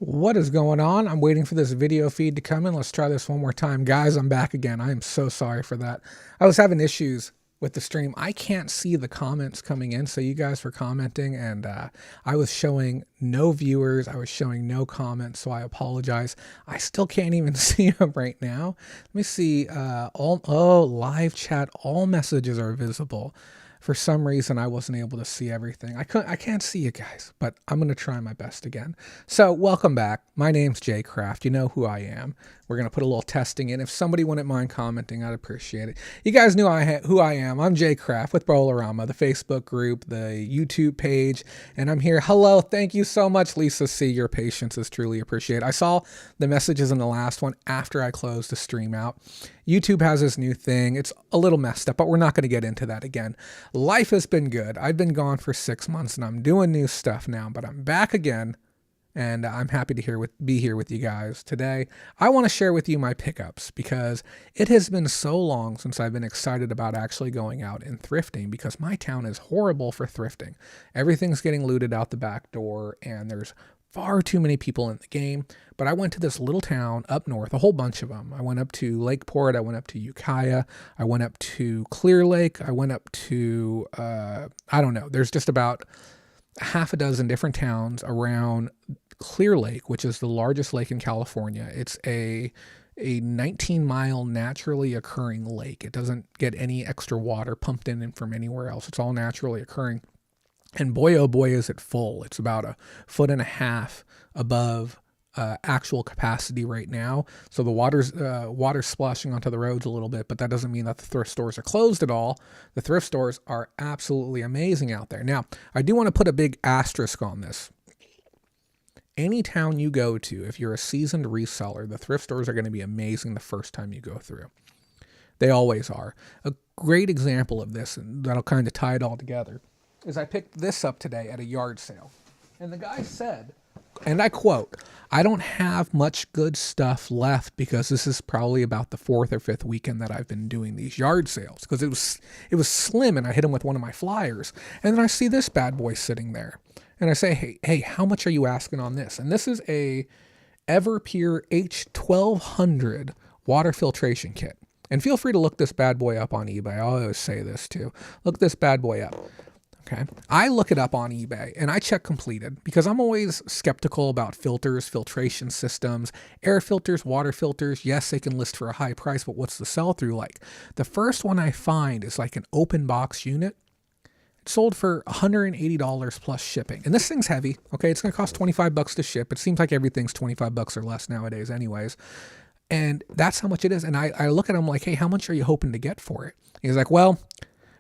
What is going on? I'm waiting for this video feed to come in. Let's try this one more time. Guys, I'm back again. I am so sorry for that. I was having issues with the stream. I can't see the comments coming in, so you guys were commenting, and I was showing no viewers. I was showing no comments, so I apologize. I still can't even see them right now. Let me see. Live chat. All messages are visible. For some reason, I wasn't able to see everything. I can't see you guys, but I'm going to try my best again. So welcome back. My name's Jay Craft. You know who I am. We're going to put a little testing in. If somebody wouldn't mind commenting, I'd appreciate it. You guys knew who I am. I'm Jay Craft with Bowlerama, the Facebook group, the YouTube page, and I'm here. Hello. Thank you so much, Lisa C. Your patience is truly appreciated. I saw the messages in the last one after I closed the stream out. YouTube has this new thing. It's a little messed up, but we're not going to get into that again. Life has been good. I've been gone for 6 months and I'm doing new stuff now, but I'm back again and I'm happy to be here with you guys today. I want to share with you my pickups because it has been so long since I've been excited about actually going out and thrifting because my town is horrible for thrifting. Everything's getting looted out the back door and there's far too many people in the game. But I went to this little town up north, a whole bunch of them. I went up to Lakeport. I went up to Ukiah. I went up to Clear Lake. I went up to, I don't know. There's just about half a dozen different towns around Clear Lake, which is the largest lake in California. It's a 19-mile naturally occurring lake. It doesn't get any extra water pumped in from anywhere else. It's all naturally occurring. And boy, oh boy, is it full. It's about 1.5 feet above actual capacity right now. So the water's splashing onto the roads a little bit, but that doesn't mean that the thrift stores are closed at all. The thrift stores are absolutely amazing out there. Now, I do want to put a big asterisk on this. Any town you go to, if you're a seasoned reseller, the thrift stores are going to be amazing the first time you go through. They always are. A great example of this, and that'll kind of tie it all together, is I picked this up today at a yard sale. And the guy said, and I quote, "I don't have much good stuff left because this is probably about the 4th or 5th weekend that I've been doing these yard sales." Because it was slim and I hit him with one of my flyers. And then I see this bad boy sitting there. And I say, hey, how much are you asking on this? And this is a Everpure H1200 water filtration kit. And feel free to look this bad boy up on eBay. I always say this too. Look this bad boy up. Okay. I look it up on eBay and I check completed because I'm always skeptical about filters, filtration systems, air filters, water filters. Yes, they can list for a high price, but what's the sell through like? The first one I find is like an open box unit. It sold for $180 plus shipping. And this thing's heavy. Okay. It's going to cost $25 to ship. It seems like everything's $25 or less nowadays anyways. And that's how much it is. And I look at him like, hey, how much are you hoping to get for it? He's like, well,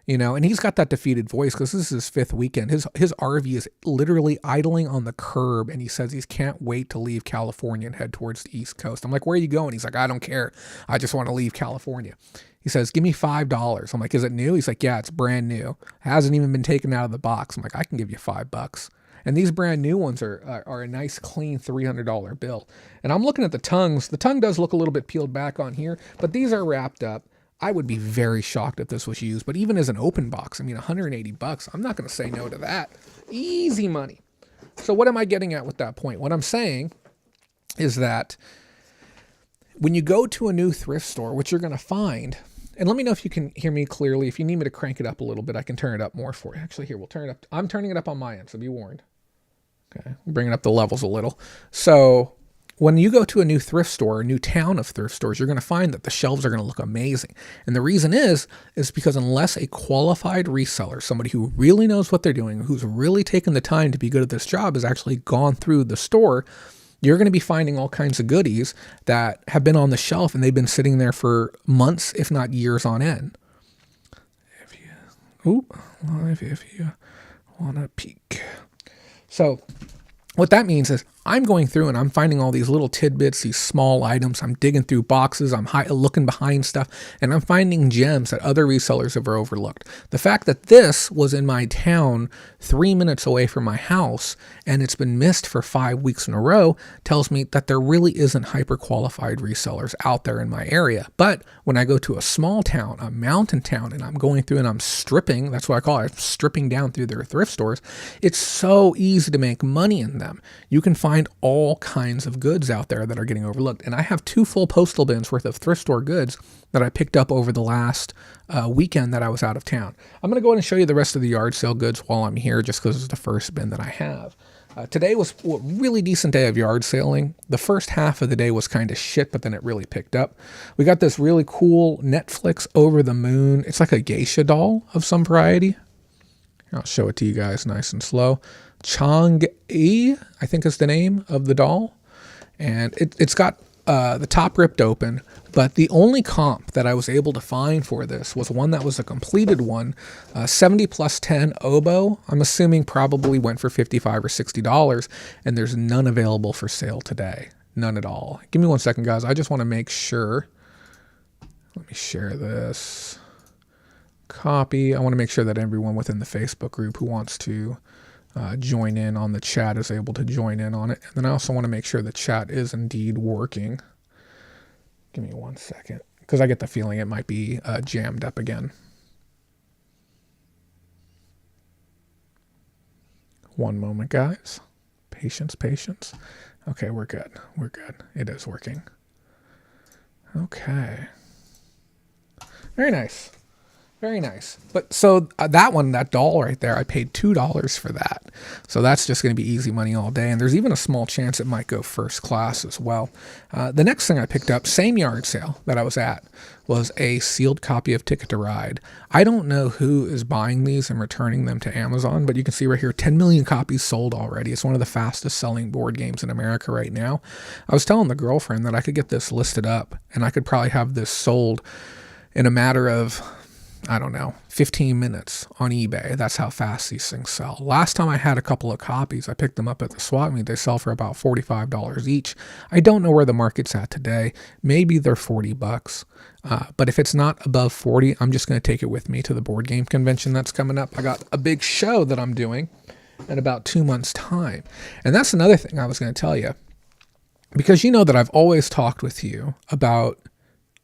you know, and he's got that defeated voice because this is his 5th weekend. His RV is literally idling on the curb, and he says he can't wait to leave California and head towards the East Coast. I'm like, where are you going? He's like, I don't care. I just want to leave California. He says, give me $5. I'm like, is it new? He's like, yeah, it's brand new. It hasn't even been taken out of the box. I'm like, I can give you $5. And these brand new ones are a nice, clean $300 bill. And I'm looking at the tongues. The tongue does look a little bit peeled back on here, but these are wrapped up. I would be very shocked if this was used, but even as an open box, I mean, $180, I'm not going to say no to that. Easy money. So what am I getting at with that point? What I'm saying is that when you go to a new thrift store, what you're going to find, and let me know if you can hear me clearly. If you need me to crank it up a little bit, I can turn it up more for you. Actually, here, we'll turn it up. I'm turning it up on my end, so be warned. Okay, bringing up the levels a little. So when you go to a new thrift store, a new town of thrift stores, you're going to find that the shelves are going to look amazing. And the reason is because unless a qualified reseller, somebody who really knows what they're doing, who's really taken the time to be good at this job, has actually gone through the store, you're going to be finding all kinds of goodies that have been on the shelf and they've been sitting there for months, if not years on end. If you want to peek. So what that means is I'm going through and I'm finding all these little tidbits, these small items. I'm digging through boxes. I'm looking behind stuff, and I'm finding gems that other resellers have overlooked. The fact that this was in my town 3 minutes away from my house and it's been missed for 5 weeks in a row tells me that there really isn't hyper-qualified resellers out there in my area. But when I go to a small town, a mountain town, and I'm going through and I'm stripping, that's what I call it, stripping down through their thrift stores, it's so easy to make money in them. You can find find all kinds of goods out there that are getting overlooked. And I have 2 full postal bins worth of thrift store goods that I picked up over the last weekend that I was out of town. I'm going to go ahead and show you the rest of the yard sale goods while I'm here, just because it's the first bin that I have. Today was a really decent day of yard selling. The first half of the day was kind of shit, but then it really picked up. We got this really cool Netflix Over the Moon. It's like a geisha doll of some variety. I'll show it to you guys nice and slow. Chang-E, I think is the name of the doll. And it's got the top ripped open, but the only comp that I was able to find for this was one that was a completed one, 70 plus 10 oboe. I'm assuming probably went for $55 or $60, and there's none available for sale today. None at all. Give me 1 second, guys. I just want to make sure. Let me share this. Copy. I want to make sure that everyone within the Facebook group who wants to join in on the chat is able to join in on it. And then I also want to make sure the chat is indeed working. Give me 1 second, because I get the feeling it might be jammed up again. One moment, guys. Patience, patience. Okay, we're good. We're good. It is working. Okay. Very nice. Very nice. But so that one, that doll right there, I paid $2 for that. So that's just going to be easy money all day. And there's even a small chance it might go first class as well. The next thing I picked up, same yard sale that I was at, was a sealed copy of Ticket to Ride. I don't know who is buying these and returning them to Amazon, but you can see right here, 10 million copies sold already. It's one of the fastest selling board games in America right now. I was telling the girlfriend that I could get this listed up and I could probably have this sold in a matter of, I don't know, 15 minutes on eBay. That's how fast these things sell. Last time I had a couple of copies, I picked them up at the swap meet. They sell for about $45 each. I don't know where the market's at today. Maybe they're $40. But if it's not above 40, I'm just going to take it with me to the board game convention that's coming up. I got a big show that I'm doing in about 2 months' time. And that's another thing I was going to tell you. Because you know that I've always talked with you about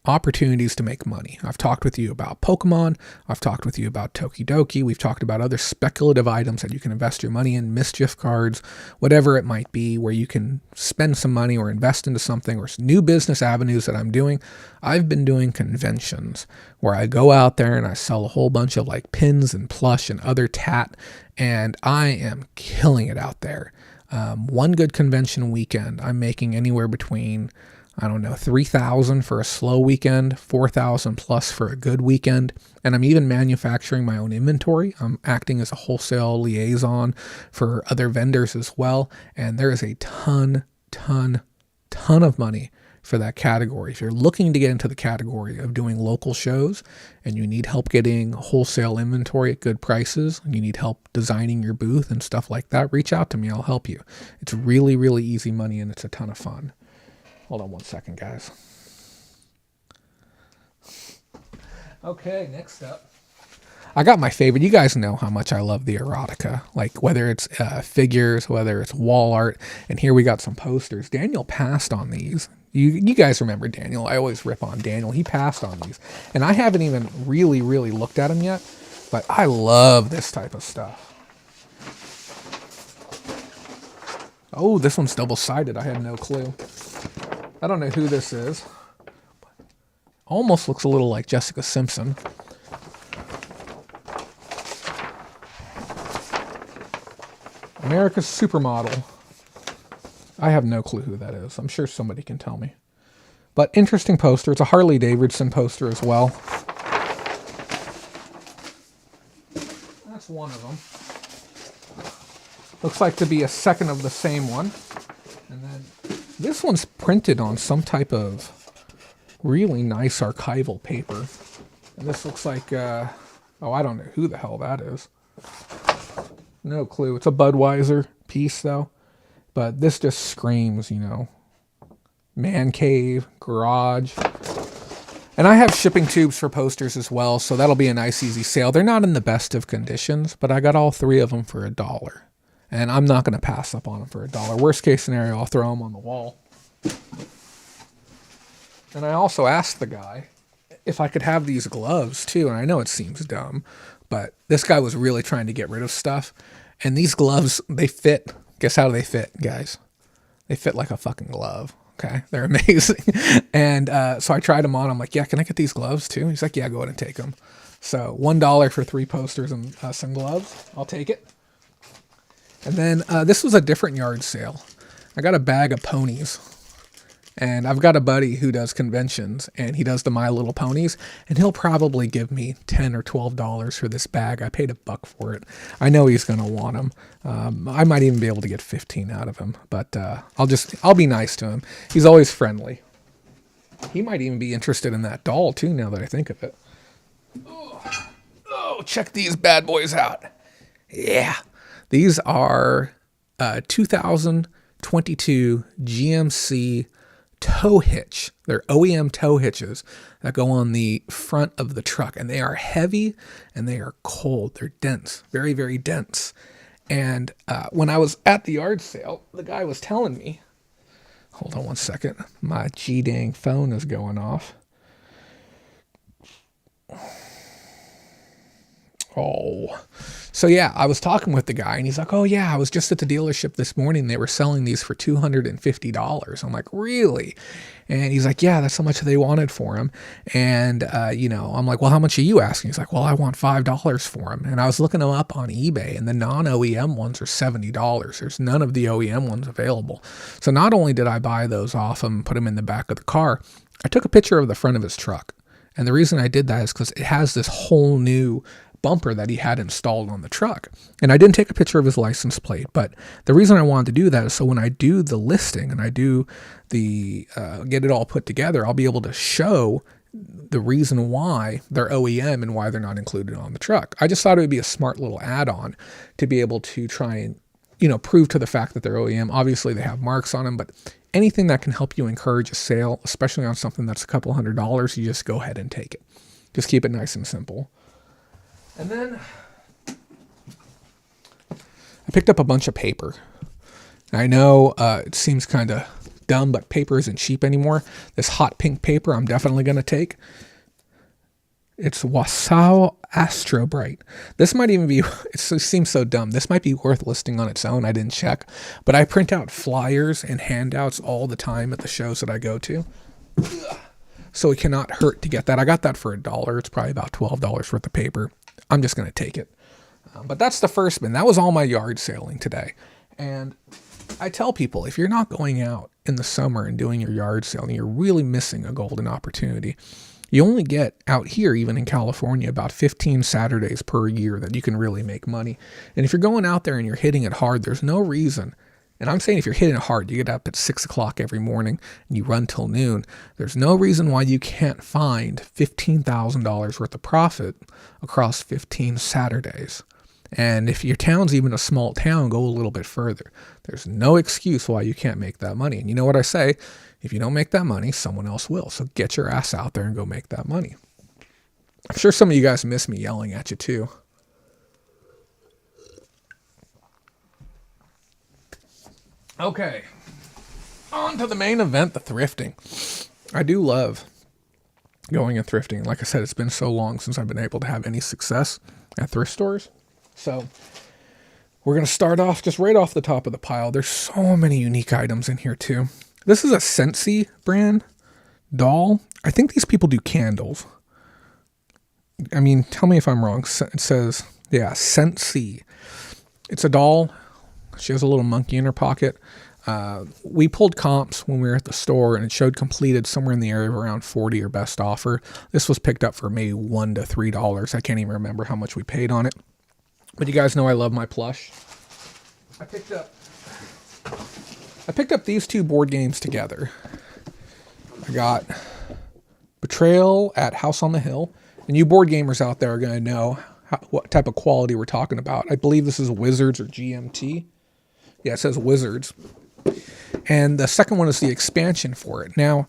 opportunities to make money. I've talked with you about Pokemon. I've talked with you about Tokidoki. We've talked about other speculative items that you can invest your money in, mischief cards, whatever it might be, where you can spend some money or invest into something, or new business avenues that I'm doing. I've been doing conventions where I go out there and I sell a whole bunch of like pins and plush and other tat, and I am killing it out there. One good convention weekend, I'm making anywhere between, I don't know, $3,000 for a slow weekend, $4,000 plus for a good weekend. And I'm even manufacturing my own inventory. I'm acting as a wholesale liaison for other vendors as well. And there is a ton of money for that category. If you're looking to get into the category of doing local shows and you need help getting wholesale inventory at good prices, and you need help designing your booth and stuff like that, reach out to me. I'll help you. It's really, really easy money and it's a ton of fun. Hold on 1 second, guys. Okay, next up. I got my favorite. You guys know how much I love the erotica. Like whether it's figures, whether it's wall art. And here we got some posters. Daniel passed on these. You guys remember Daniel. I always rip on Daniel. He passed on these. And I haven't even really looked at them yet. But I love this type of stuff. Oh, this one's double-sided. I had no clue. I don't know who this is. Almost looks a little like Jessica Simpson. America's Supermodel. I have no clue who that is. I'm sure somebody can tell me. But interesting poster. It's a Harley Davidson poster as well. That's one of them. Looks like to be a second of the same one. And then this one's printed on some type of really nice archival paper. And this looks like, oh, I don't know who the hell that is. No clue. It's a Budweiser piece, though. But this just screams, you know, man cave, garage. And I have shipping tubes for posters as well, so that'll be a nice, easy sale. They're not in the best of conditions, but I got all 3 of them for $1. And I'm not going to pass up on them for $1. Worst case scenario, I'll throw them on the wall. And I also asked the guy if I could have these gloves too. And I know it seems dumb, but this guy was really trying to get rid of stuff. And these gloves, they fit. Guess how they fit, guys? They fit like a fucking glove. Okay, they're amazing. And so I tried them on. I'm like, yeah, can I get these gloves too? He's like, yeah, go ahead and take them. So $1 for 3 posters and some gloves. I'll take it. And then this was a different yard sale. I got a bag of ponies. And I've got a buddy who does conventions, and he does the My Little Ponies, and he'll probably give me $10 or $12 for this bag. I paid $1 for it. I know he's going to want them. I might even be able to get 15 out of him, but I'll be nice to him. He's always friendly. He might even be interested in that doll too, now that I think of it. Oh, check these bad boys out. Yeah. These are 2022 GMC tow hitch. They're OEM tow hitches that go on the front of the truck, and they are heavy and they are cold. They're dense, very, very dense. And when I was at the yard sale, the guy was telling me, hold on one second, my G-dang phone is going off. Oh, so yeah, I was talking with the guy and he's like, oh yeah, I was just at the dealership this morning. They were selling these for $250. I'm like, really? And he's like, yeah, that's how much they wanted for him. And, I'm like, well, how much are you asking? He's like, well, I want $5 for him. And I was looking them up on eBay, and the non-OEM ones are $70. There's none of the OEM ones available. So not only did I buy those off him and put them in the back of the car, I took a picture of the front of his truck. And the reason I did that is because it has this whole new bumper that he had installed on the truck. And I didn't take a picture of his license plate, but the reason I wanted to do that is so when I do the listing and I do the get it all put together, I'll be able to show the reason why they're OEM and why they're not included on the truck. I just thought it would be a smart little add-on to be able to try and, prove to the fact that they're OEM. Obviously they have marks on them, but anything that can help you encourage a sale, especially on something that's a couple $100, you just go ahead and take it. Just keep it nice and simple. And then I picked up a bunch of paper. I know it seems kind of dumb, but paper isn't cheap anymore. This hot pink paper I'm definitely going to take. It's Wasau Astro Bright. This might even be, it seems so dumb. This might be worth listing on its own. I didn't check. But I print out flyers and handouts all the time at the shows that I go to. So it cannot hurt to get that. I got that for $1. It's probably about $12 worth of paper. I'm just going to take it. But that's the first bin. That was all my yard sailing today. And I tell people, if you're not going out in the summer and doing your yard sailing, you're really missing a golden opportunity. You only get out here, even in California, about 15 Saturdays per year that you can really make money. And if you're going out there and you're hitting it hard, there's no reason. And I'm saying if you're hitting it hard, you get up at 6 o'clock every morning and you run till noon. There's no reason why you can't find $15,000 worth of profit across 15 Saturdays. And if your town's even a small town, go a little bit further. There's no excuse why you can't make that money. And you know what I say? If you don't make that money, someone else will. So get your ass out there and go make that money. I'm sure some of you guys miss me yelling at you too. Okay, on to the main event, the thrifting. I do love going and thrifting. Like I said, it's been so long since I've been able to have any success at thrift stores. So we're going to start off just right off the top of the pile. There's so many unique items in here too. This is a Scentsy brand doll. I think these people do candles. I mean, tell me if I'm wrong. It says, yeah, Scentsy. It's a doll. She has a little monkey in her pocket. We pulled comps when we were at the store, and it showed completed somewhere in the area of around 40 or best offer. This was picked up for maybe $1 to $3. I can't even remember how much we paid on it. But you guys know I love my plush. I picked up these two board games together. I got Betrayal at House on the Hill. And you board gamers out there are going to know what type of quality we're talking about. I believe this is Wizards or GMT. Yeah, it says Wizards. And the second one is the expansion for it. Now,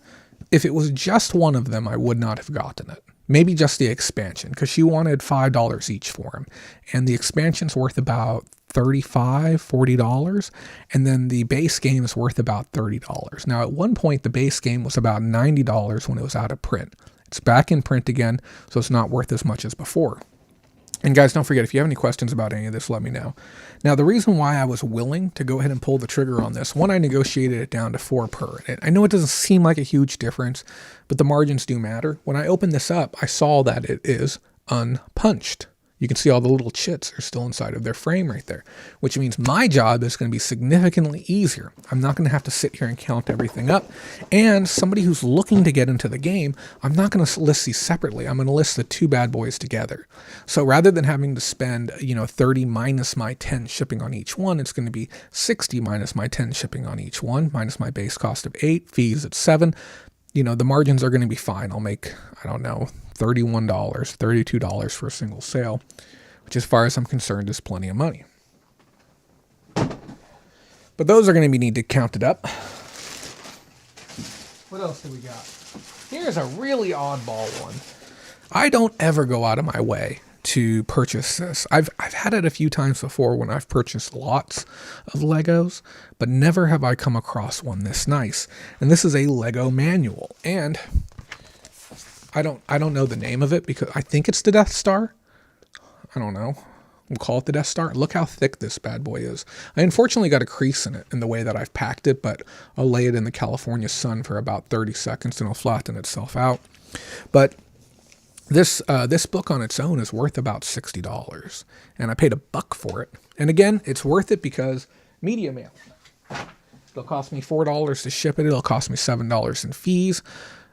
if it was just one of them, I would not have gotten it. Maybe just the expansion, because she wanted $5 each for them. And the expansion's worth about $35, $40. And then the base game is worth about $30. Now, at one point, the base game was about $90 when it was out of print. It's back in print again, so it's not worth as much as before. And guys, don't forget, if you have any questions about any of this, let me know. Now, the reason why I was willing to go ahead and pull the trigger on this, one, I negotiated it down to 4 per. And I know it doesn't seem like a huge difference, but the margins do matter. When I opened this up, I saw that it is unpunched. You can see all the little chits are still inside of their frame right there, which means my job is going to be significantly easier. I'm not going to have to sit here and count everything up. And somebody who's looking to get into the game, I'm not going to list these separately. I'm going to list the 2 bad boys together. So rather than having to spend, 30 minus my 10 shipping on each one, it's going to be 60 minus my 10 shipping on each one, minus my base cost of 8, fees at 7. The margins are going to be fine. I'll make, I don't know, $31, $32 for a single sale, which as far as I'm concerned is plenty of money. But those are going to be need to count it up. What else do we got? Here's a really oddball one. I don't ever go out of my way to purchase this. I've had it a few times before when I've purchased lots of Legos, but never have I come across one this nice. And this is a Lego manual, and I don't know the name of it because I think it's the Death Star. I don't know. We'll call it the Death Star. Look how thick this bad boy is. I unfortunately got a crease in it in the way that I've packed it, but I'll lay it in the California sun for about 30 seconds and it'll flatten itself out. But this book on its own is worth about $60, and I paid $1 for it. And again, it's worth it because media mail. It'll cost me $4 to ship it. It'll cost me $7 in fees.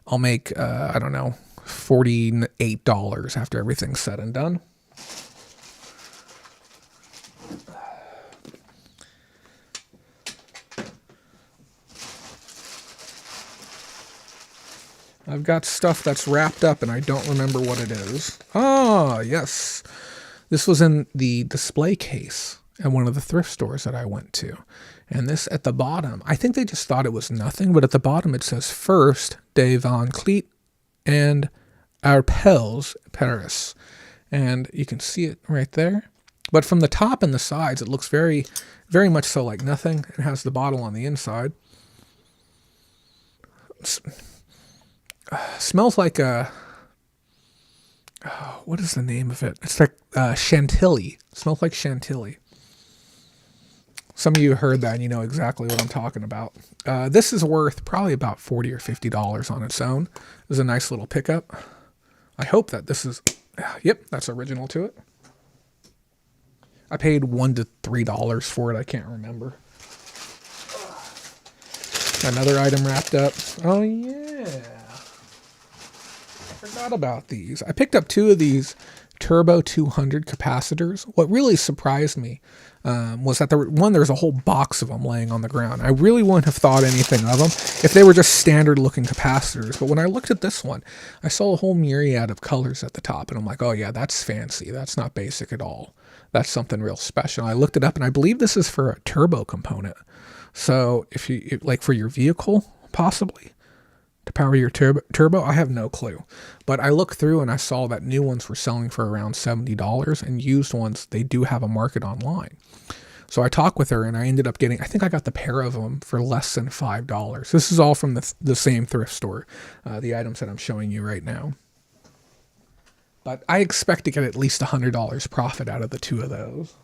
I'll make, I don't know, $48 after everything's said and done. I've got stuff that's wrapped up and I don't remember what it is. Ah, yes. This was in the display case at one of the thrift stores that I went to. And this at the bottom, I think they just thought it was nothing, but at the bottom it says First de Van Cleet and Arpels Paris. And you can see it right there. But from the top and the sides, it looks very, very much so like nothing. It has the bottle on the inside. Smells like a, what is the name of it? It's like Chantilly. It smells like Chantilly. Some of you heard that and you know exactly what I'm talking about. This is worth probably about $40 or $50 on its own. This is a nice little pickup. I hope that this is, yep, that's original to it. I paid $1 to $3 for it. I can't remember. Another item wrapped up. Oh yeah. Forgot about these. I picked up 2 of these Turbo 200 capacitors. What really surprised me was that there's a whole box of them laying on the ground. I really wouldn't have thought anything of them if they were just standard looking capacitors. But when I looked at this one, I saw a whole myriad of colors at the top, and I'm like, oh yeah, that's fancy. That's not basic at all. That's something real special. I looked it up, and I believe this is for a turbo component. So if you like for your vehicle, possibly to power your turbo, I have no clue. But I looked through and I saw that new ones were selling for around $70, and used ones, they do have a market online. So I talked with her and I ended up getting, I think I got the pair of them for less than $5. This is all from the same thrift store, the items that I'm showing you right now. But I expect to get at least $100 profit out of the 2 of those.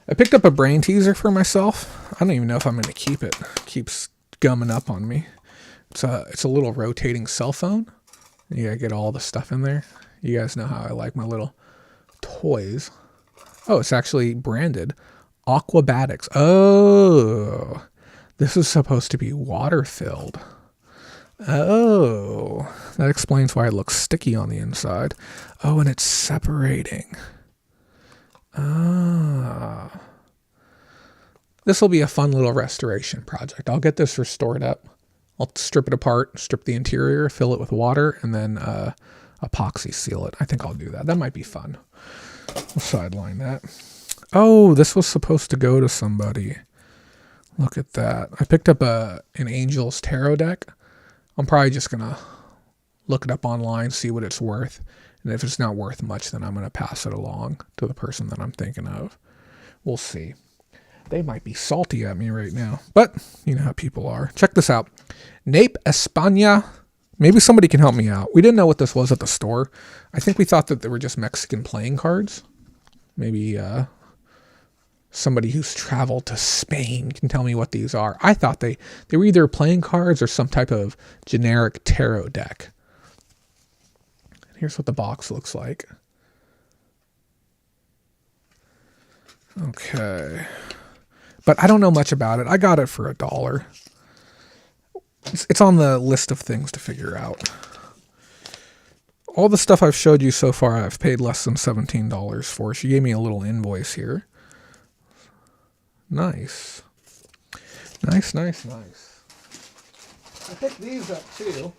I picked up a brain teaser for myself. I don't even know if I'm going to keep it. It keeps gumming up on me. It's a little rotating cell phone. You gotta get all the stuff in there. You guys know how I like my little toys. Oh, it's actually branded Aquabatics. Oh, this is supposed to be water filled. Oh, that explains why it looks sticky on the inside. Oh, and it's separating. Ah. This will be a fun little restoration project. I'll get this restored up. I'll strip it apart, strip the interior, fill it with water, and then epoxy seal it. I think I'll do that. That might be fun. We'll sideline that. Oh, this was supposed to go to somebody. Look at that. I picked up an Angels Tarot deck. I'm probably just going to look it up online, see what it's worth. And if it's not worth much, then I'm going to pass it along to the person that I'm thinking of. We'll see. They might be salty at me right now, but you know how people are. Check this out. Nape España Maybe somebody can help me out. We didn't know what this was at the store. I think we thought that they were just Mexican playing cards. Maybe somebody who's traveled to Spain can tell me what these are. I thought they were either playing cards or some type of generic tarot deck. Here's what the box looks like. Okay. But I don't know much about it. I got it for $1. It's on the list of things to figure out. All the stuff I've showed you so far, I've paid less than $17 for. She gave me a little invoice here. Nice. Nice, nice, nice. I picked these up too.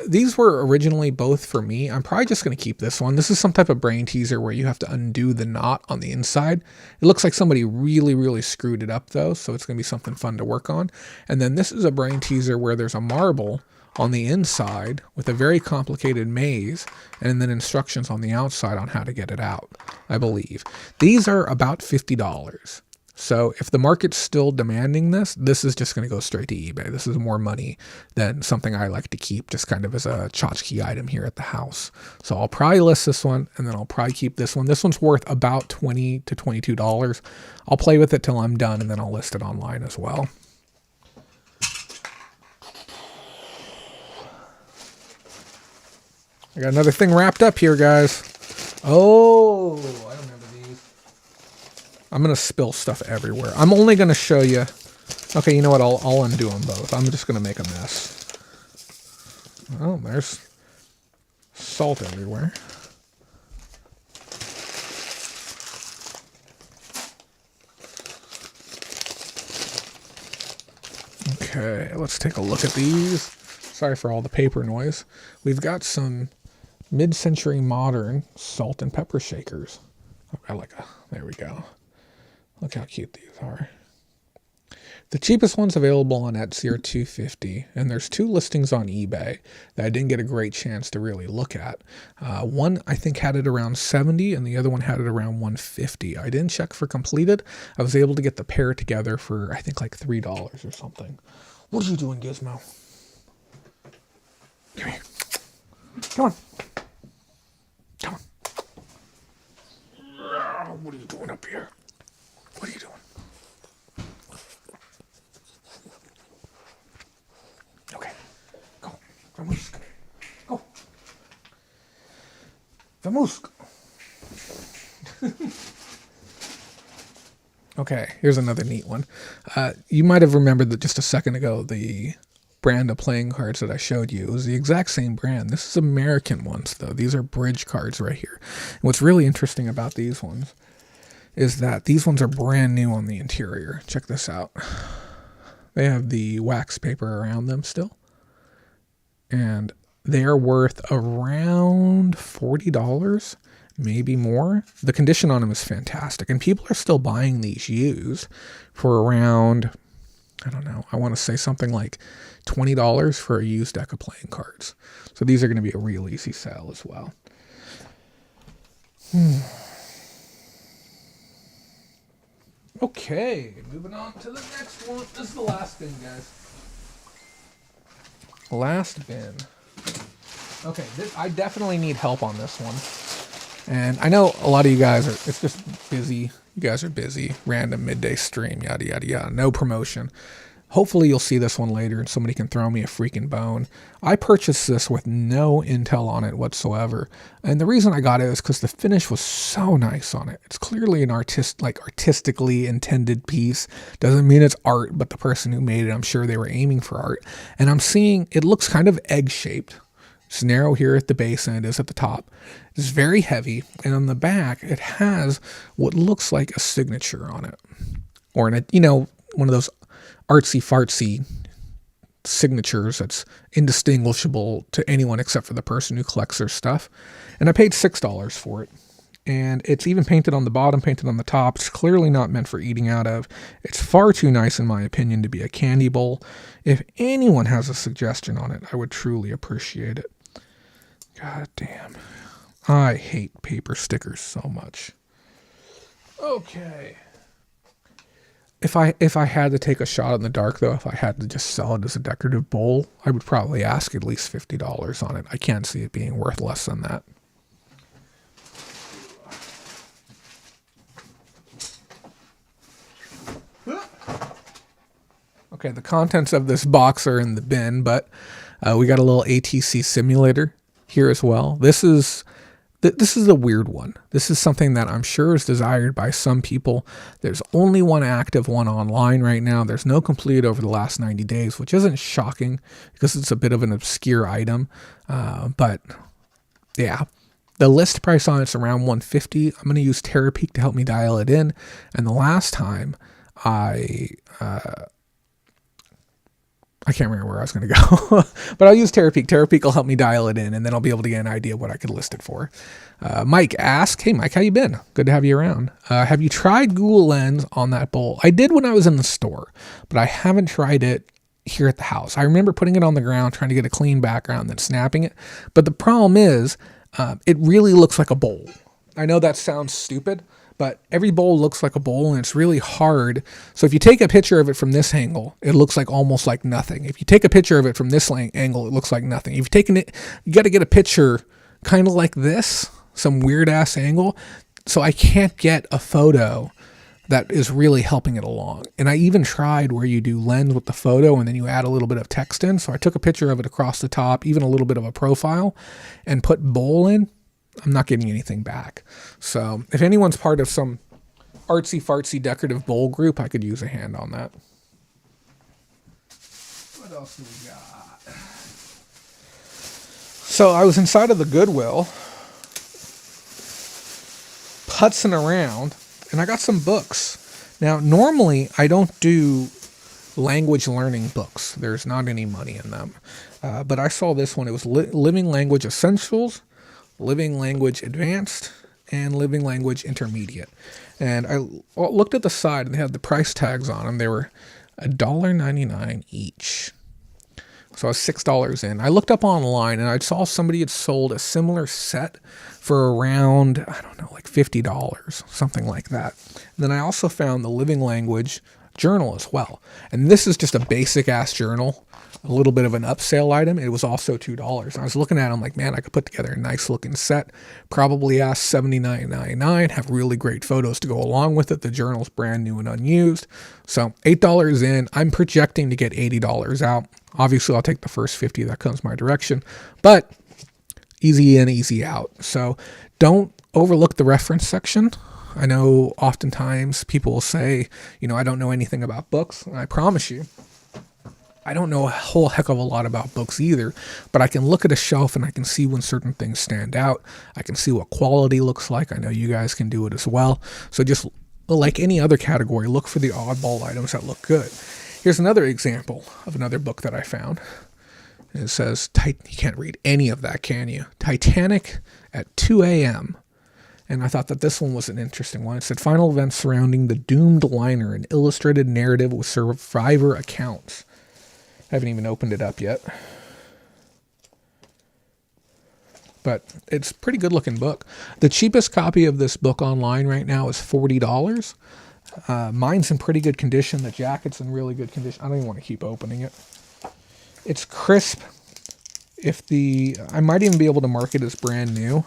These were originally both for me. I'm probably just going to keep this one. This is some type of brain teaser where you have to undo the knot on the inside. It looks like somebody really, really screwed it up though, so it's going to be something fun to work on. And then this is a brain teaser where there's a marble on the inside with a very complicated maze and then instructions on the outside on how to get it out, I believe. These are about $50. So if the market's still demanding this, this is just going to go straight to eBay. This is more money than something I like to keep just kind of as a tchotchke item here at the house. So I'll probably list this one, and then I'll probably keep this one. This one's worth about $20 to $22. I'll play with it till I'm done, and then I'll list it online as well. I got another thing wrapped up here, guys. Oh, I don't remember these. I'm going to spill stuff everywhere. I'm only going to show you. Okay, you know what? I'll undo them both. I'm just going to make a mess. Oh, there's salt everywhere. Okay, let's take a look at these. Sorry for all the paper noise. We've got some mid-century modern salt and pepper shakers. There we go. Look how cute these are. The cheapest ones available on Etsy are $2.50, and there's 2 listings on eBay that I didn't get a great chance to really look at. One I think had it around $70, and the other one had it around $150. I didn't check for completed. I was able to get the pair together for I think like $3 or something. What are you doing, Gizmo? Come here. Come on. Come on. What are you doing up here? What are you doing? Okay. Go. Vamos. Go. Vamos. Okay, here's another neat one. You might have remembered that just a second ago, the brand of playing cards that I showed you. It was the exact same brand. This is American ones, though. These are bridge cards right here. And what's really interesting about these ones is that these ones are brand new on the interior. Check this out. They have the wax paper around them still. And they are worth around $40, maybe more. The condition on them is fantastic. And people are still buying these used for around, I don't know, I want to say something like $20 for a used deck of playing cards. So these are going to be a real easy sale as well. Okay, moving on to the next one. This is the last bin, guys. Last bin. Okay, I definitely need help on this one. And I know a lot of you guys are, it's just busy. You guys are busy. Random midday stream, yada, yada, yada. No promotion. Hopefully you'll see this one later and somebody can throw me a freaking bone. I purchased this with no intel on it whatsoever. And the reason I got it is because the finish was so nice on it. It's clearly an artistically intended piece. Doesn't mean it's art, but the person who made it, I'm sure they were aiming for art. And I'm seeing it looks kind of egg-shaped. It's narrow here at the base and it is at the top. It's very heavy. And on the back, it has what looks like a signature on it. Or, one of those artsy-fartsy signatures that's indistinguishable to anyone except for the person who collects their stuff. And I paid $6 for it. And it's even painted on the bottom, painted on the top. It's clearly not meant for eating out of. It's far too nice, in my opinion, to be a candy bowl. If anyone has a suggestion on it, I would truly appreciate it. God damn. I hate paper stickers so much. Okay. if I had to take a shot in the dark though, if I had to just sell it as a decorative bowl, I would probably ask at least $50 on it. I can't see it being worth less than that. Okay, the contents of this box are in the bin, but we got a little ATC simulator here as well. This is a weird one. This is something that I'm sure is desired by some people. There's only one active one online right now. There's no completed over the last 90 days, which isn't shocking because it's a bit of an obscure item. But yeah, the list price on it's around $150. I'm going to use Terapeak to help me dial it in. And the last time I can't remember where I was going to go, but I'll use Terapeak. Terapeak will help me dial it in, and then I'll be able to get an idea of what I could list it for. Mike asked, hey, Mike, how you been? Good to have you around. Have you tried Google Lens on that bowl? I did when I was in the store, but I haven't tried it here at the house. I remember putting it on the ground, trying to get a clean background, then snapping it. But the problem is, it really looks like a bowl. I know that sounds stupid, but every bowl looks like a bowl and it's really hard. So if you take a picture of it from this angle, it looks like almost like nothing. If you take a picture of it from this angle, it looks like nothing. If you've taken it, you got to get a picture kind of like this, some weird ass angle. So I can't get a photo that is really helping it along. And I even tried where you do lens with the photo and then you add a little bit of text in. So I took a picture of it across the top, even a little bit of a profile, and put bowl in. I'm not getting anything back. So if anyone's part of some artsy fartsy decorative bowl group, I could use a hand on that. What else do we got? So I was inside of the Goodwill, putzing around, and I got some books. Now, normally I don't do language learning books. There's not any money in them. But I saw this one. It was Living Language Essentials, Living Language Advanced, and Living Language Intermediate. And I looked at the side and they had the price tags on them. They were $1.99 each. So I was $6 in. I looked up online and I saw somebody had sold a similar set for around, I don't know, like $50, something like that. And then I also found the Living Language journal as well. And this is just a basic ass journal, a little bit of an upsell item. It was also $2. I was looking at it, I'm like, man, I could put together a nice looking set, probably ask $79.99, have really great photos to go along with it. The journal's brand new and unused. So $8 in, I'm projecting to get $80 out. Obviously I'll take the first 50 that comes my direction, but easy in, easy out. So don't overlook the reference section. I know oftentimes people will say, you know, I don't know anything about books. And I promise you, I don't know a whole heck of a lot about books either, but I can look at a shelf and I can see when certain things stand out. I can see what quality looks like. I know you guys can do it as well. So just like any other category, look for the oddball items that look good. Here's another example of another book that I found. It says, you can't read any of that, can you? Titanic at 2 a.m. And I thought that this one was an interesting one. It said, final events surrounding the doomed liner, an illustrated narrative with survivor accounts. I haven't even opened it up yet. But it's a pretty good looking book. The cheapest copy of this book online right now is $40. Mine's in pretty good condition. The jacket's in really good condition. I don't even want to keep opening it. It's crisp. I might even be able to mark it as brand new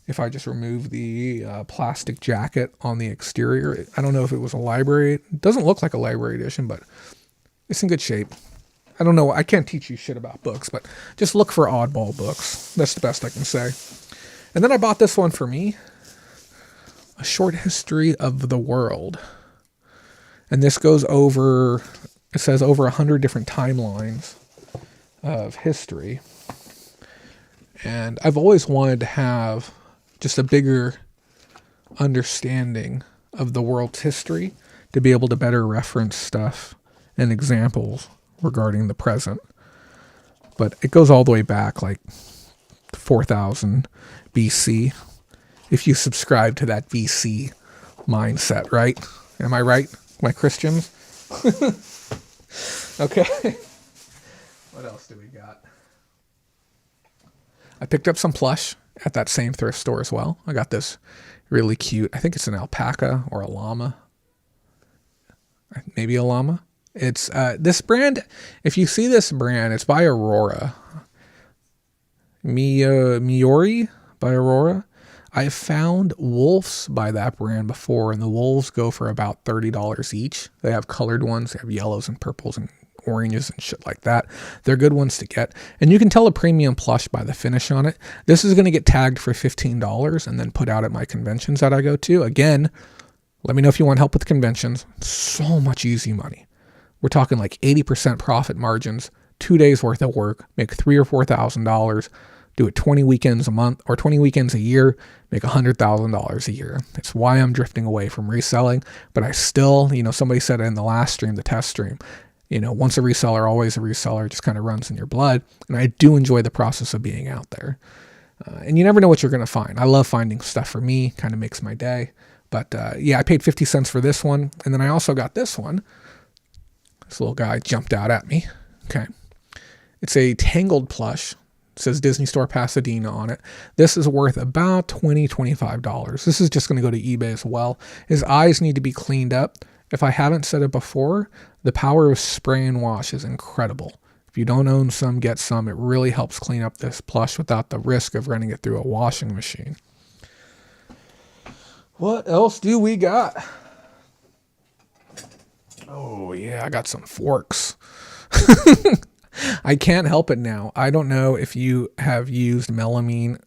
if I just remove the plastic jacket on the exterior. I don't know if it was a library. It doesn't look like a library edition, but it's in good shape. I don't know. I can't teach you shit about books, but just look for oddball books. That's the best I can say. And then I bought this one for me. A Short History of the World. And this goes over, it says over 100 different timelines of history. And I've always wanted to have just a bigger understanding of the world's history to be able to better reference stuff and examples regarding the present. But it goes all the way back like 4000 BC. If you subscribe to that BC mindset, right? Am I right, my Christians? Okay. What else do we got? I picked up some plush at that same thrift store as well. I got this really cute, I think it's an alpaca or a llama. maybe a llama. It's this brand. If you see this brand, it's by Aurora. Miori by Aurora. I've found wolves by that brand before, and the wolves go for about $30 each. They have colored ones. They have yellows and purples and oranges and shit like that. They're good ones to get. And you can tell a premium plush by the finish on it. This is going to get tagged for $15 and then put out at my conventions that I go to. Again, let me know if you want help with conventions. So much easy money. We're talking like 80% profit margins, 2 days worth of work, make $3,000 or $4,000, do it 20 weekends a month or 20 weekends a year, make $100,000 a year. It's why I'm drifting away from reselling. But I still, somebody said it in the last stream, the test stream, once a reseller, always a reseller, just kind of runs in your blood. And I do enjoy the process of being out there. And you never know what you're going to find. I love finding stuff for me, kind of makes my day. But I paid 50 cents for this one. And then I also got this one. This little guy jumped out at me. Okay. It's a Tangled plush. It says Disney Store Pasadena on it. This is worth about $20, $25. This is just going to go to eBay as well. His eyes need to be cleaned up. If I haven't said it before, the power of spray and wash is incredible. If you don't own some, get some. It really helps clean up this plush without the risk of running it through a washing machine. What else do we got? Oh, yeah, I got some forks. I can't help it now. I don't know if you have used melamine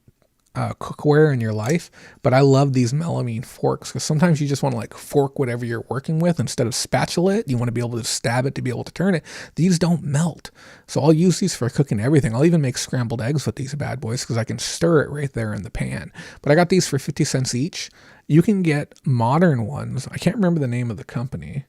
cookware in your life, but I love these melamine forks because sometimes you just want to like fork whatever you're working with instead of spatula it. You want to be able to stab it to be able to turn it. These don't melt. So I'll use these for cooking everything. I'll even make scrambled eggs with these bad boys because I can stir it right there in the pan. But I got these for 50 cents each. You can get modern ones. I can't remember the name of the company.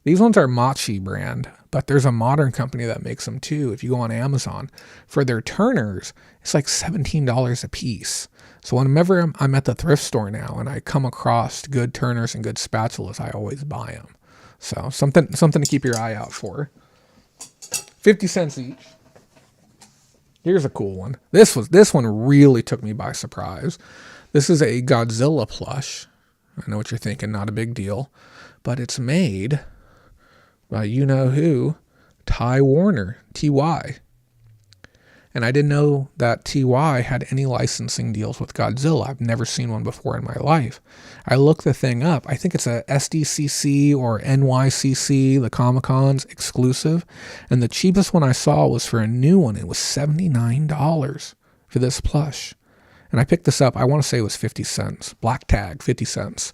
These ones are Machi brand, but there's a modern company that makes them too. If you go on Amazon for their turners, it's like $17 a piece. So whenever I'm at the thrift store now and I come across good turners and good spatulas, I always buy them. So something to keep your eye out for. 50 cents each. Here's a cool one. This one really took me by surprise. This is a Godzilla plush. I know what you're thinking, not a big deal, but it's made by you-know-who, Ty Warner, TY. And I didn't know that TY had any licensing deals with Godzilla. I've never seen one before in my life. I looked the thing up. I think it's a SDCC or NYCC, the Comic-Con's exclusive. And the cheapest one I saw was for a new one. It was $79 for this plush. And I picked this up, I want to say it was 50 cents. Black tag, 50 cents.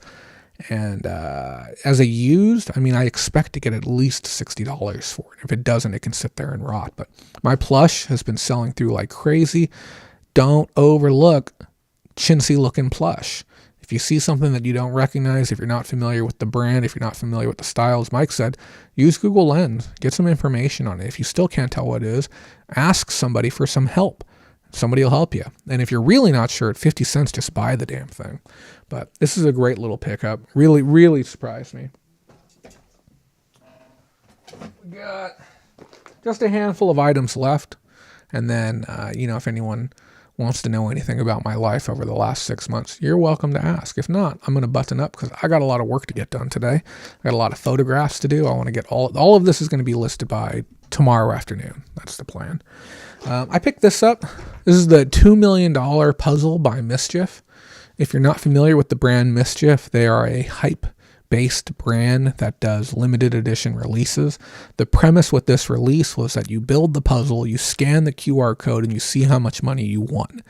And as a used, I expect to get at least $60 for it. If it doesn't, it can sit there and rot. But my plush has been selling through like crazy. Don't overlook chintzy looking plush. If you see something that you don't recognize, if you're not familiar with the brand, if you're not familiar with the style, as Mike said, use Google Lens. Get some information on it. If you still can't tell what it is, ask somebody for some help. Somebody will help you. And if you're really not sure, at 50 cents, just buy the damn thing. But this is a great little pickup. Really, really surprised me. We got just a handful of items left. And then, if anyone wants to know anything about my life over the last 6 months, you're welcome to ask. If not, I'm going to button up because I got a lot of work to get done today. I got a lot of photographs to do. I want to get all of this is going to be listed by tomorrow afternoon. That's the plan. I picked this up. This is the $2 million puzzle by Mischief. If you're not familiar with the brand Mischief, they are a hype-based brand that does limited edition releases. The premise with this release was that you build the puzzle, you scan the QR code, and you see how much money you won.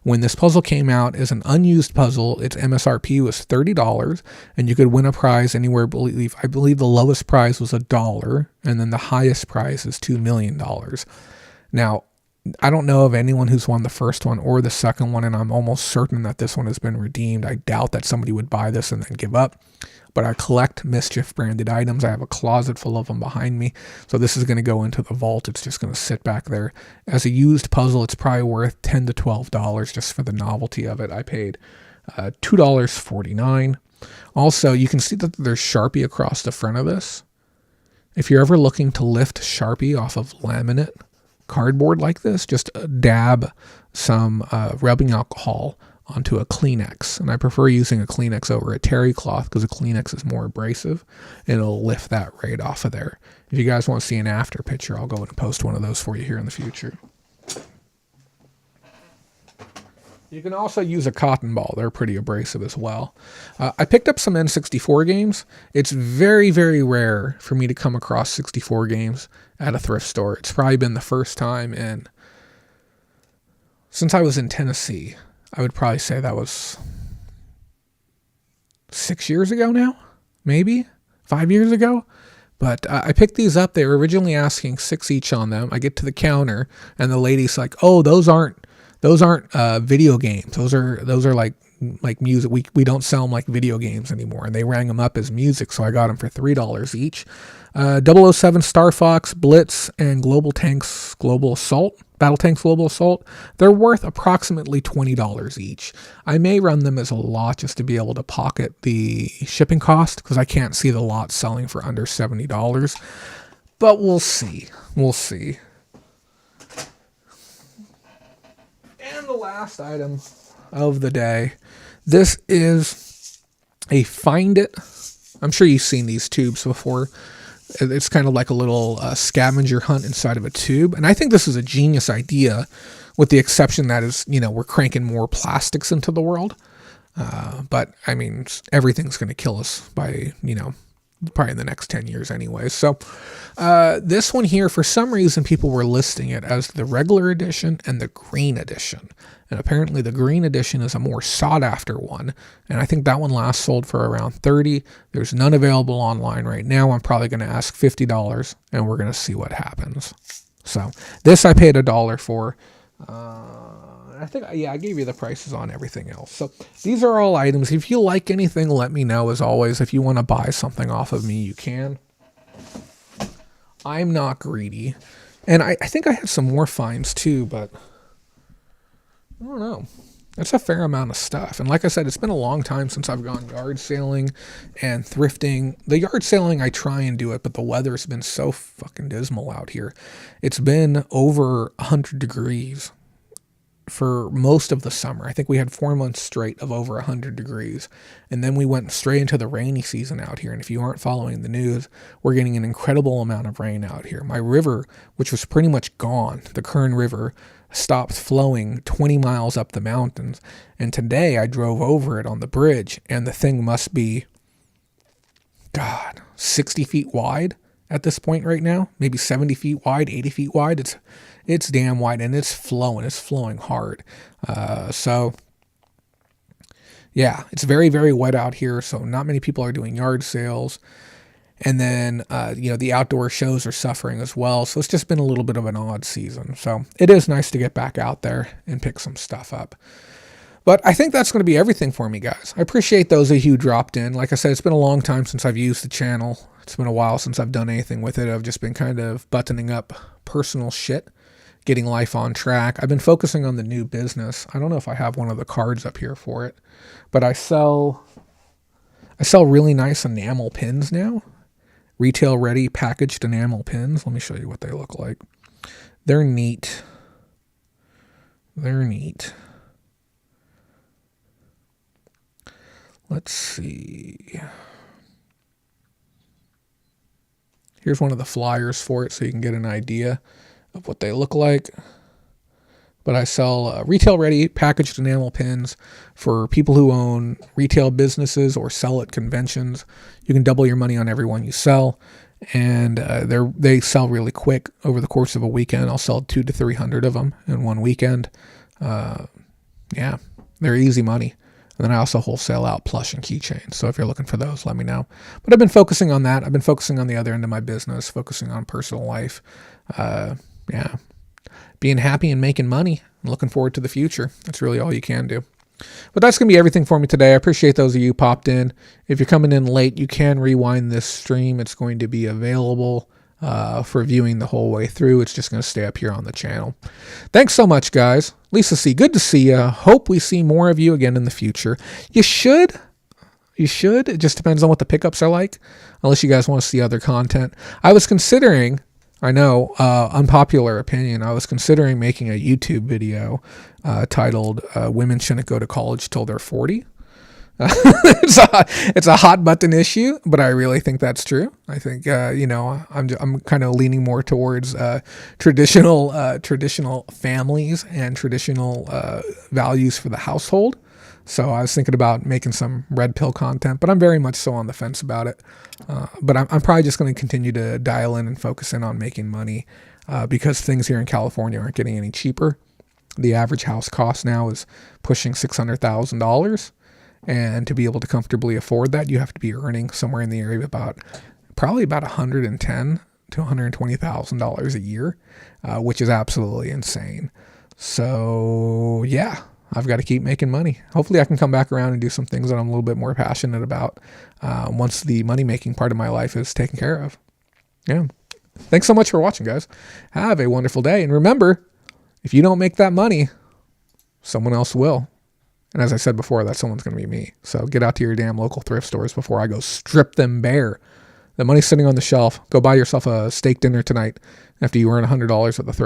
When this puzzle came out as an unused puzzle, its MSRP was $30, and you could win a prize anywhere. I believe the lowest prize was $1, and then the highest prize is $2 million. Now, I don't know of anyone who's won the first one or the second one, and I'm almost certain that this one has been redeemed. I doubt that somebody would buy this and then give up, but I collect Mischief branded items. I have a closet full of them behind me, so this is going to go into the vault. It's just going to sit back there. As a used puzzle, it's probably worth $10 to $12 just for the novelty of it. I paid $2.49. Also, you can see that there's Sharpie across the front of this. If you're ever looking to lift Sharpie off of laminate cardboard like this, just dab some rubbing alcohol onto a Kleenex. And I prefer using a Kleenex over a terry cloth because a Kleenex is more abrasive and it'll lift that right off of there. If you guys want to see an after picture, I'll go ahead and post one of those for you here in the future. You can also use a cotton ball. They're pretty abrasive as well. I picked up some N64 games. It's very, very rare for me to come across 64 games at a thrift store. It's probably been the first time since I was in Tennessee. I would probably say that was 6 years ago now, maybe 5 years ago. But I picked these up. They were originally asking $6 each on them. I get to the counter and the lady's like, "Oh, those aren't video games. Those are like music. We don't sell them like video games anymore." And they rang them up as music, so I got them for $3 each. 007 Star Fox, Blitz, and Battle Tanks Global Assault. They're worth approximately $20 each. I may run them as a lot just to be able to pocket the shipping cost because I can't see the lot selling for under $70. But we'll see. We'll see. And the last item of the day. This is a Find It. I'm sure you've seen these tubes before. It's kind of like a little scavenger hunt inside of a tube. And I think this is a genius idea, with the exception that is, we're cranking more plastics into the world. But I mean, everything's going to kill us by, probably in the next 10 years anyway. So this one here, for some reason, people were listing it as the regular edition and the green edition. And apparently the green edition is a more sought after one. And I think that one last sold for around $30. There's none available online right now. I'm probably going to ask $50 and we're going to see what happens. So this I paid $1 for. I think, I gave you the prices on everything else. So these are all items. If you like anything, let me know. As always, if you want to buy something off of me, you can. I'm not greedy. And I think I had some more finds too, but I don't know. That's a fair amount of stuff. And like I said, it's been a long time since I've gone yard sailing and thrifting. The yard sailing, I try and do it, but the weather's been so fucking dismal out here. It's been over 100 degrees for most of the summer. I think we had 4 months straight of over 100 degrees. And then we went straight into the rainy season out here. And if you aren't following the news, we're getting an incredible amount of rain out here. My river, which was pretty much gone, the Kern River, stopped flowing 20 miles up the mountains. And today I drove over it on the bridge, and the thing must be, 60 feet wide at this point right now. Maybe 70 feet wide, 80 feet wide. It's damn wide, and it's flowing hard. So yeah, it's very, very wet out here. So not many people are doing yard sales. And then, the outdoor shows are suffering as well. So it's just been a little bit of an odd season. So it is nice to get back out there and pick some stuff up. But I think that's going to be everything for me, guys. I appreciate those of you who dropped in. Like I said, it's been a long time since I've used the channel. It's been a while since I've done anything with it. I've just been kind of buttoning up personal shit, getting life on track. I've been focusing on the new business. I don't know if I have one of the cards up here for it, but I sell really nice enamel pins now. Retail ready packaged enamel pins. Let me show you what they look like. They're neat. Let's see. Here's one of the flyers for it so you can get an idea of what they look like. But I sell retail-ready packaged enamel pins for people who own retail businesses or sell at conventions. You can double your money on every one you sell, and they sell really quick. Over the course of a weekend, I'll sell 200 to 300 of them in one weekend. They're easy money. And then I also wholesale out plush and keychains. So if you're looking for those, let me know. But I've been focusing on that. I've been focusing on the other end of my business, focusing on personal life. Being happy and making money. I'm looking forward to the future. That's really all you can do. But that's going to be everything for me today. I appreciate those of you who popped in. If you're coming in late, you can rewind this stream. It's going to be available for viewing the whole way through. It's just going to stay up here on the channel. Thanks so much, guys. Lisa C., good to see you. Hope we see more of you again in the future. You should. It just depends on what the pickups are like, unless you guys want to see other content. I was considering I know, unpopular opinion. I was considering making a YouTube video titled "Women Shouldn't Go to College Till They're 40." It's a hot button issue, but I really think that's true. I think I'm kind of leaning more towards traditional families and traditional values for the household. So I was thinking about making some red pill content, but I'm very much so on the fence about it. But I'm probably just going to continue to dial in and focus in on making money because things here in California aren't getting any cheaper. The average house cost now is pushing $600,000. And to be able to comfortably afford that, you have to be earning somewhere in the area of probably about $110,000 to $120,000 a year, which is absolutely insane. So yeah, I've got to keep making money. Hopefully I can come back around and do some things that I'm a little bit more passionate about once the money-making part of my life is taken care of. Yeah. Thanks so much for watching, guys. Have a wonderful day. And remember, if you don't make that money, someone else will. And as I said before, that someone's going to be me. So get out to your damn local thrift stores before I go strip them bare. The money's sitting on the shelf. Go buy yourself a steak dinner tonight after you earn $100 at the thrift